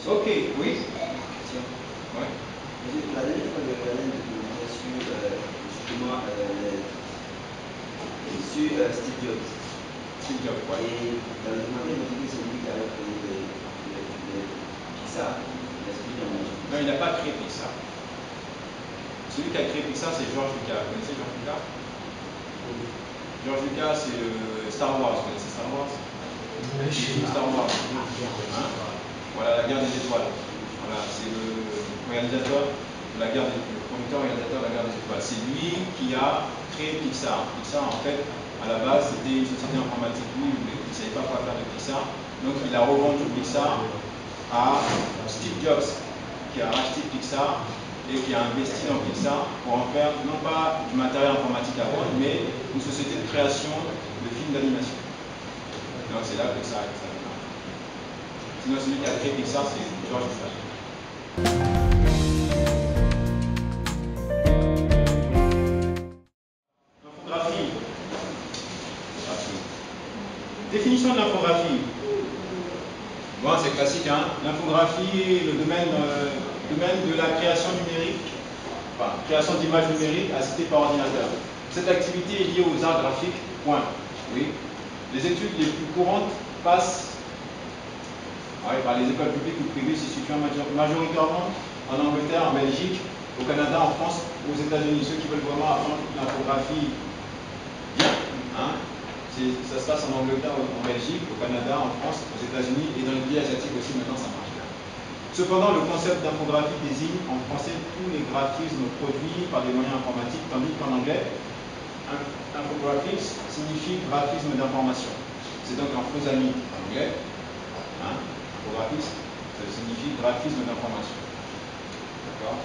Ok, oui. Ouais. La dernière fois, vous avez justement sur Steve Jobs. Steve Jobs, ouais. Et dans le documentaire, il dit que c'est lui qui avait créé Pixar, l'esprit d'animation. Non, il n'a pas créé Pixar. Celui qui a créé Pixar, c'est George Lucas. Vous connaissez George Lucas? George Lucas, c'est Star Wars. Vous connaissez Star Wars? Star Wars. Hein? Voilà, la guerre des étoiles. Voilà, c'est le réalisateur de la guerre le producteur réalisateur de la guerre des étoiles. C'est lui qui a créé Pixar. Pixar, en fait, à la base, c'était une société informatique. Lui, il ne savait pas quoi faire de Pixar. Donc, il a revendu Pixar à Steve Jobs, qui a racheté Pixar et qui a investi dans Pixar pour en faire non pas du matériel informatique à vendre, mais une société de création de films d'animation. Donc c'est là que ça a été. Sinon celui qui a créé Pixar, c'est George Lucas. Infographie. Définition de l'infographie. Bon, c'est classique, hein. L'infographie, le domaine de la création numérique, enfin, création d'images numériques assistées par ordinateur. Cette activité est liée aux arts graphiques, point. Oui. Les études les plus courantes passent par les écoles publiques ou privées se situant majoritairement en Angleterre, en Belgique, au Canada, en France, aux États-Unis. Ceux qui veulent vraiment apprendre l'infographie, bien, hein, ça se passe en Angleterre, en Belgique, au Canada, en France, aux États-Unis et dans les pays asiatiques aussi, maintenant ça marche bien. Cependant, le concept d'infographie désigne en français tous les graphismes produits par des moyens informatiques, tandis qu'en anglais, infographics signifie graphisme d'information. C'est donc un faux ami en anglais. Hein, infographisme, ça signifie graphisme d'information. D'accord?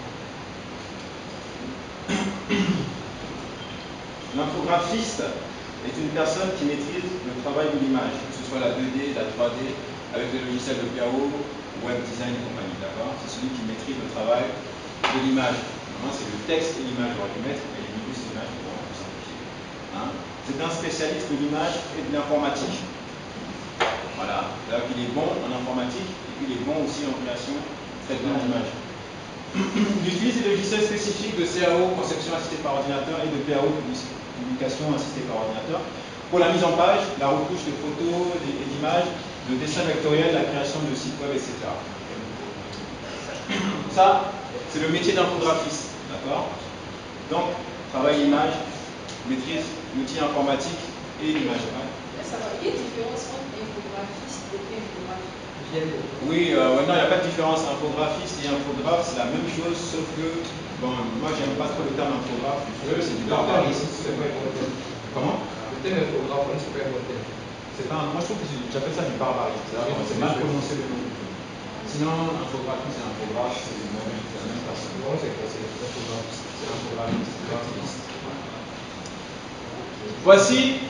L'infographiste est une personne qui maîtrise le travail de l'image, que ce soit la 2D, la 3D, avec les logiciels de PAO, web design et compagnie. D'accord? C'est celui qui maîtrise le travail de l'image. Normalement, c'est le texte et l'image, j'aurais dû mettre, mais les images pour vraiment plus simplifier. Hein? C'est un spécialiste de l'image et de l'informatique. Voilà, c'est-à-dire qu'il est bon en informatique et puis il est bon aussi en création, traitement d'image. Il utilise des logiciels spécifiques de CAO, conception assistée par ordinateur, et de PAO, publication assistée par ordinateur, pour la mise en page, la retouche de photos et d'images, le dessin vectoriel, la création de sites web, etc. Ça, c'est le métier d'infographiste, d'accord? Donc, travail l'image, maîtrise l'outil informatique et l'image. Ça va, il y a une différence entre infographiste et infographie. Oui, non, il n'y a pas de différence. Infographiste et infographe, c'est la même chose, sauf que, bon, moi, j'aime pas trop le terme infographe, c'est du barbarisme. Comment? Le terme infographe, c'est pas un bon terme. Moi, je trouve que j'appelle ça du barbarisme. C'est mal prononcé le nom. Sinon, infographie, c'est infographe, c'est la même personne. Non, c'est infographiste. C'est infographiste. Voici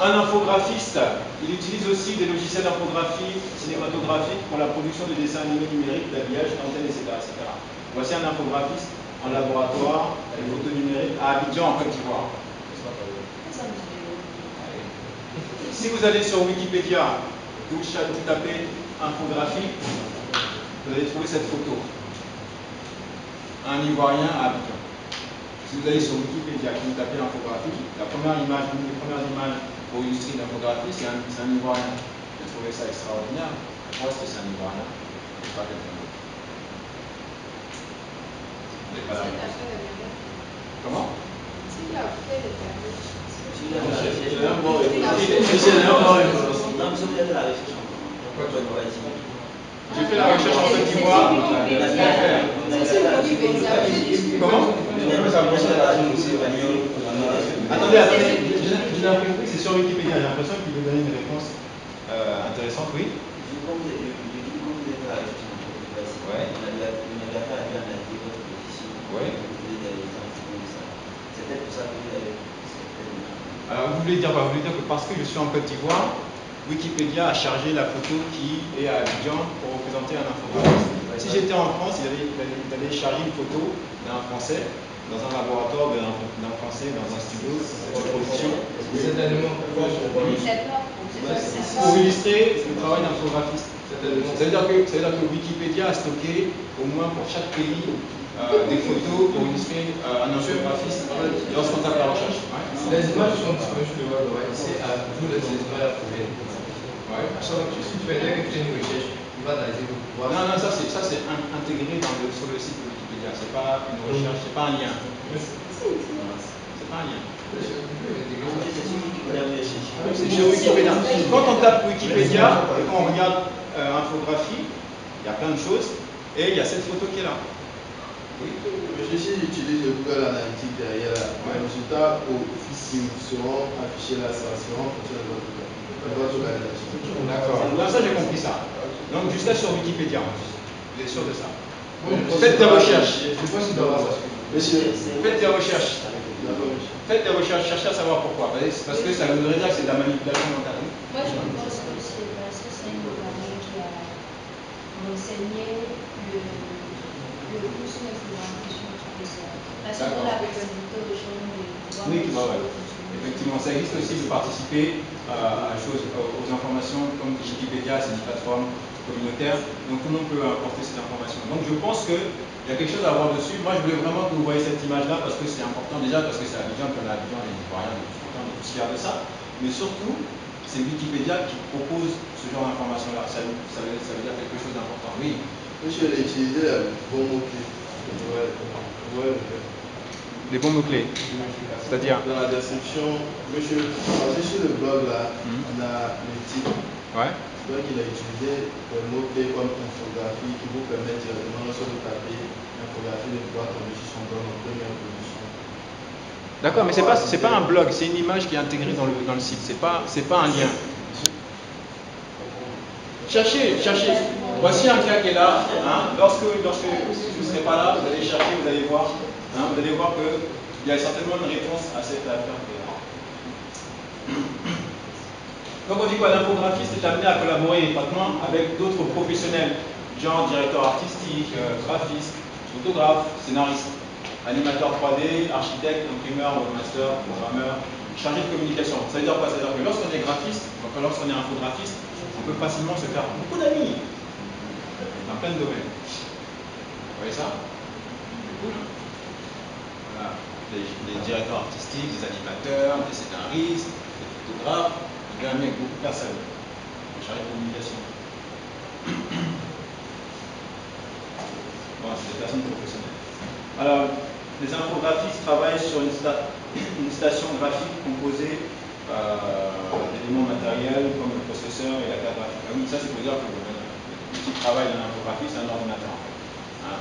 un infographiste. Il utilise aussi des logiciels d'infographie cinématographique pour la production de dessins animés numériques, d'habillage, d'antennes, etc., etc. Voici un infographiste en laboratoire, les photos numériques à Abidjan, en Côte d'Ivoire. Si vous allez sur Wikipédia, vous tapez infographie, vous allez trouver cette photo. Un Ivoirien à Abidjan. Si vous allez sur Wikipédia, vous tapez infographie, la première image, une des premières images pour illustrer l'infographie, c'est un Ivoirien. J'ai trouvé ça extraordinaire. Pourquoi est-ce que c'est un Ivoirien et pas quelqu'un d'autre? Comment? C'est qui a fait le permis? J'ai fait la recherche en Côte d'Ivoire. Comment? Attendez, j'ai l'impression que c'est sur Wikipédia. J'ai l'impression qu'il veut donner une réponse intéressante, oui. Alors vous voulez dire que parce que je suis en Côte d'Ivoire, Wikipédia a chargé la photo qui est à Abidjan pour représenter un infographiste. Si j'étais en France, il allait charger une photo d'un Français dans un laboratoire, d'un Français dans un studio de production. Pour illustrer le travail d'infographiste. Ça veut dire que Wikipédia a stocké au moins pour chaque pays des photos pour illustrer un infographiste lorsqu'on tape la recherche. Ouais. Les images sont disponibles sur le web, ouais. C'est à vous de les images à trouver. Ouais. Si tu fais que tu fais une recherche, il va t'aider pour pouvoir. Non, non, ça c'est intégré sur le site de Wikipédia. C'est pas une recherche, c'est pas un lien. C'est pas un lien. C'est sur Wikipédia. Quand on tape Wikipédia et quand on regarde infographie, il y a plein de choses et il y a cette photo qui est là. Oui. Monsieur, si j'utilise le Google Analytics derrière, les résultats qui seront affichés là, ça seront en fonction de votre organisation. D'accord. Ça j'ai compris ça. Donc jusqu'à sur Wikipédia, vous êtes sûr de ça? Faites des recherches. Monsieur, faites des recherches. Faites des recherches, cherchez à savoir pourquoi. Parce que ça voudrait dire que c'est de la manipulation mentale. Moi, je pense que c'est parce que c'est une compagnie qui a renseigné le cours sur l'information qui est parce qu'on a possibilité aux gens de voir oui, les ouais. choses. Effectivement, ça existe aussi de participer aux informations comme Wikipédia, c'est une plateforme communautaire, donc tout le monde peut apporter cette information. Donc je pense qu'il y a quelque chose à voir dessus. Moi je voulais vraiment que vous voyez cette image-là parce que c'est important déjà, parce que c'est Abidjan, qu'on a Abidjan, les Ivoiriens, on est tous fiers de ça, mais surtout c'est Wikipédia qui propose ce genre d'informations-là. Ça veut dire quelque chose d'important. Oui. Monsieur, utilisez les bons mots-clés. Les bons mots-clés. C'est-à-dire dans la description, monsieur, sur le blog là, on a le titre. Ouais. Donc il a utilisé des mots-clés comme infographie qui vous permettent directement, lorsque vous tapez infographie, de pouvoir tomber sur son blog en première position. D'accord, mais c'est pas un blog, c'est une image qui est intégrée dans le site, c'est pas un lien. Cherchez. Voici un cas qui est là. Hein. Lorsque vous ne serez pas là, vous allez chercher, vous allez voir. Hein, vous allez voir qu'il y a certainement une réponse à cette affaire. Donc on dit quoi? L'infographiste est amené à collaborer étroitement avec d'autres professionnels, genre directeur artistique, graphiste, photographe, scénariste, animateur 3D, architecte, imprimeur, webmaster, programmeur, chargé de communication. Ça veut dire quoi? Ça veut dire que lorsqu'on est graphiste, donc lorsqu'on est infographiste, on peut facilement se faire beaucoup d'amis dans plein de domaines. Vous voyez ça? C'est cool, hein? Voilà. Les directeurs artistiques, les animateurs, les scénaristes, les photographes, on peut amener avec beaucoup de personnes en charge de communication. Bon, c'est des personnes professionnelles. Alors, les infographistes travaillent sur une station graphique composée d'éléments matériels comme le processeur et la carte graphique. Ah oui, ça c'est pour dire que l'outil de travail d'un infographiste, c'est un ordinateur. Hein.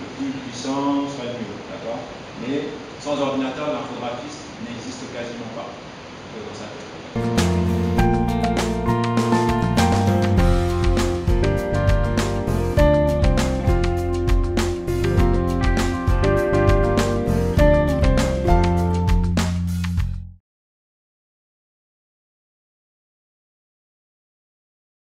Le plus puissant soit le mieux, d'accord? Mais sans ordinateur, l'infographiste n'existe quasiment pas dans sa tête.